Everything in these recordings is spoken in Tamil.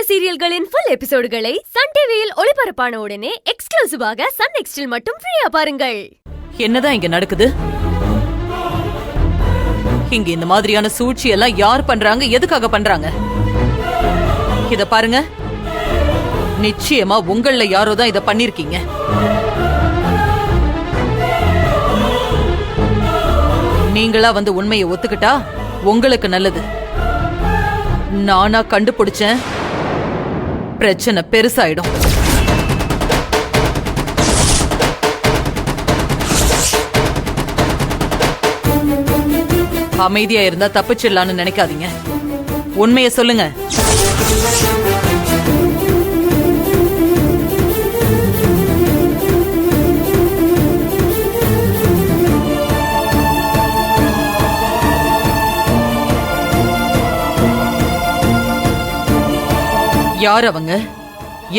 சீரியல்களின் ஃபுல் எபிசோடுகளை சன் டிவியில் ஒளிபரப்பான உடனே எக்ஸ்க்ளூசிவாக சன் நெக்ஸ்டில் மட்டும் ஃப்ரீயா பாருங்கள். என்னதான் இங்க நடக்குது? இங்க இந்த மாதிரியான சூழ்ச்சி எல்லாம் யார் பண்றாங்க, எதுக்காக பண்றாங்க? இத பாருங்க, நிச்சயமா உங்கள யாரோ தான் இத பண்ணிருக்கீங்க. நீங்களா வந்து உண்மையை ஒத்துக்கிட்டா உங்களுக்கு நல்லது. நானா கண்டுபிடிச்சேன், பிரச்சனை பெருசாயிடும். அமைதியா இருந்தா தப்பிச்சிடலான்னு நினைக்காதீங்க. உண்மையை சொல்லுங்க. யார் அவங்க?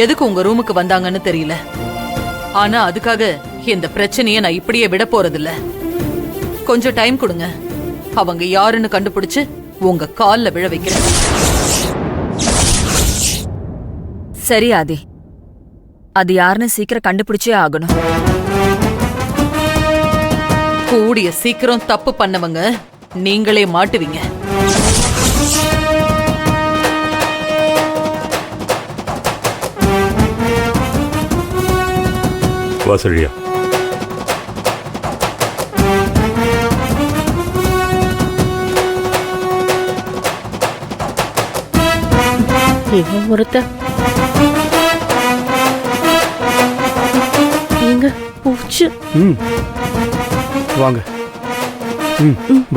எதுக்கு உங்க ரூமுக்கு வந்தாங்கன்னு தெரியல. ஆனா அதுக்காக இந்த பிரச்சனையை நான் இப்படியே விட போறதில்ல. கொஞ்சம் டைம் கொடுங்க. அவங்க யாருன்னு கண்டுபிடிச்சு உங்க கால்ல விழ வைக்கிறேன். சரி ஆதி, அது யாருன்னு சீக்கிரம் கண்டுபிடிச்சே ஆகணும். கூடிய சீக்கிரம் தப்பு பண்ணவங்க நீங்களே மாட்டுவீங்க. வாசழியா, இவன் ஒருத்த எங்க பூச்சு. வாங்க.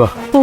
வா. ஓ